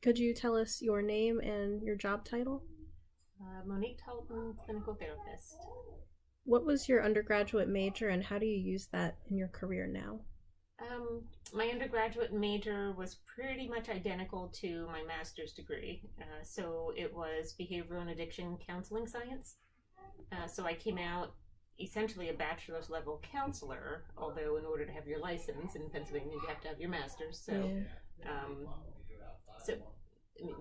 Could you tell us your name and your job title? Monique Talton, clinical therapist. What was your undergraduate major and how do you use that in your career now? My undergraduate major was pretty much identical to my master's degree. So it was behavioral and addiction counseling science. So I came out essentially a bachelor's level counselor, although in order to have your license in Pennsylvania, you have to have your master's. Um, so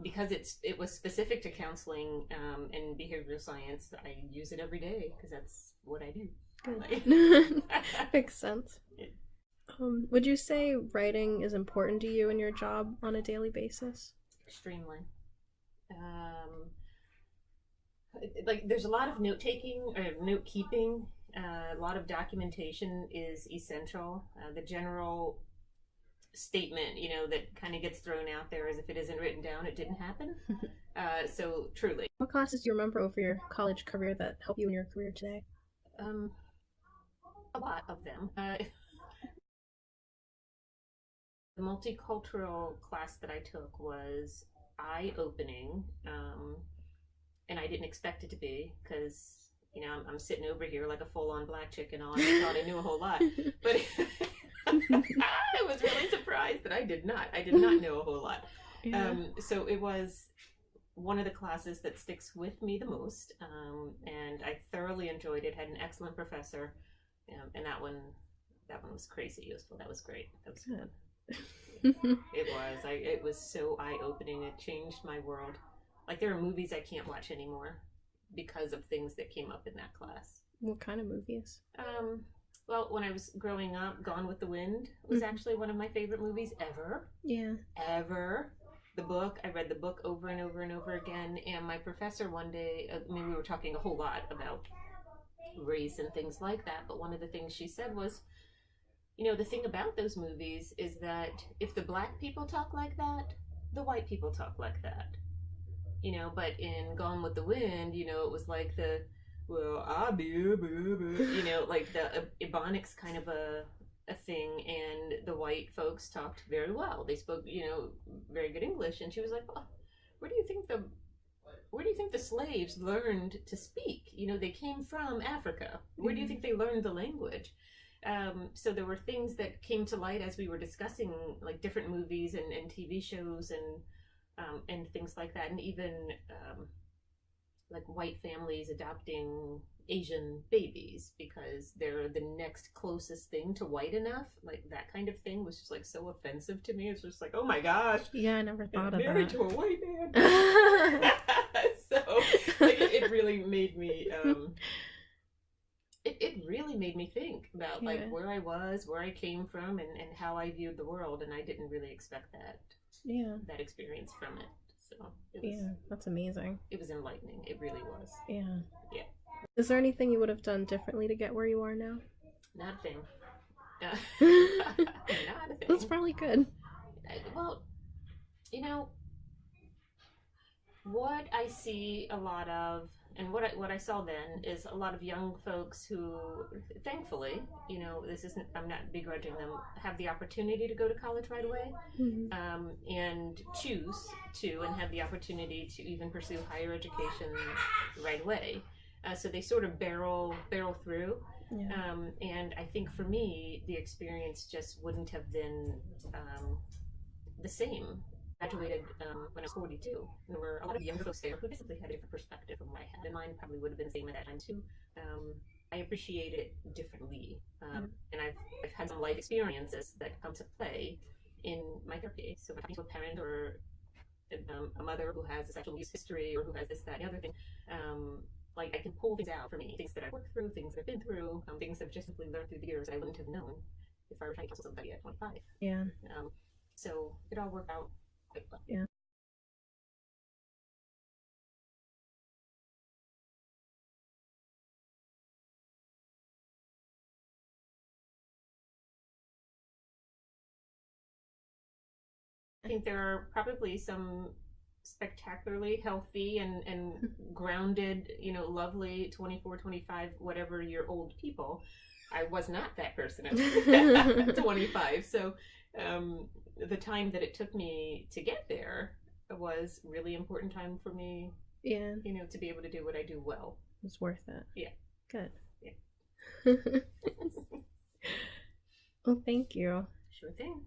because it was specific to counseling and behavioral science, I use it every day because that's what I do. Good. Makes sense. Would you say writing is important to you in your job on a daily basis? Extremely. Like there's a lot of note taking or note keeping. A lot of documentation is essential. The general statement, that kind of gets thrown out there as if it isn't written down, it didn't happen. So truly. What classes do you remember over your college career that helped you in your career today? A lot of them. The multicultural class that I took was eye-opening, and I didn't expect it to be because, I'm sitting over here like a full-on black chicken on. I thought I knew a whole lot, but I was really surprised that I did not. I did not know a whole lot. Yeah. So it was one of the classes that sticks with me the most, and I thoroughly enjoyed it. Had an excellent professor, and that one was crazy useful. That was great. That was good. It was so eye-opening. It changed my world. Like there are movies I can't watch anymore because of things that came up in that class. What kind of movies? Well, when I was growing up, Gone with the Wind was actually one of my favorite movies ever. Yeah. Ever. I read the book over and over and over again, and my professor one day, we were talking a whole lot about race and things like that, but one of the things she said was, the thing about those movies is that if the black people talk like that, the white people talk like that. But in Gone with the Wind, it was like like the Ebonics kind of a thing, and the white folks talked very well. They spoke, very good English, and she was like, well, where do you think the slaves learned to speak? They came from Africa. Where do you think they learned the language? So there were things that came to light as we were discussing like different movies and TV shows and things like that, and even like white families adopting Asian babies because they're the next closest thing to white enough. Like that kind of thing was just like so offensive to me. It's just like, oh my gosh. Yeah, I never thought of married that. to a white man. So like, it really made me. It really made me think about like where I was, where I came from, and how I viewed the world, and I didn't really expect that. Yeah. That experience from it. So it was, that's amazing. It was enlightening. It really was. Yeah. Yeah. Is there anything you would have done differently to get where you are now? Not a thing. Not a thing. That's probably good. Well, what I see a lot of, and what I saw then is a lot of young folks who, thankfully, this isn't, I'm not begrudging them, have the opportunity to go to college right away, and choose to, and have the opportunity to even pursue higher education right away. So they sort of barrel through. Yeah. And I think for me, the experience just wouldn't have been the same. Graduated when I was 42. And there were a lot of younger folks there who basically had a different perspective from what I had. And mine probably would have been the same at that time too. I appreciate it differently. And I've had some life experiences that come to play in my therapy. So if I'm talking to a parent or a mother who has a sexual abuse history or who has this, that, and the other thing, like I can pull things out for me, things that I've worked through, things that I've been through, things I've just simply learned through the years I wouldn't have known if I were trying to counsel somebody at 25. Yeah. So it all worked out. Yeah. I think there are probably some spectacularly healthy and grounded, lovely 24, 25, whatever year old people. I was not that person at 25. So the time that it took me to get there was really important time for me, Yeah. you know, to be able to do what I do well. It's worth it. Yeah. Good. Yeah. Well, thank you. Sure thing.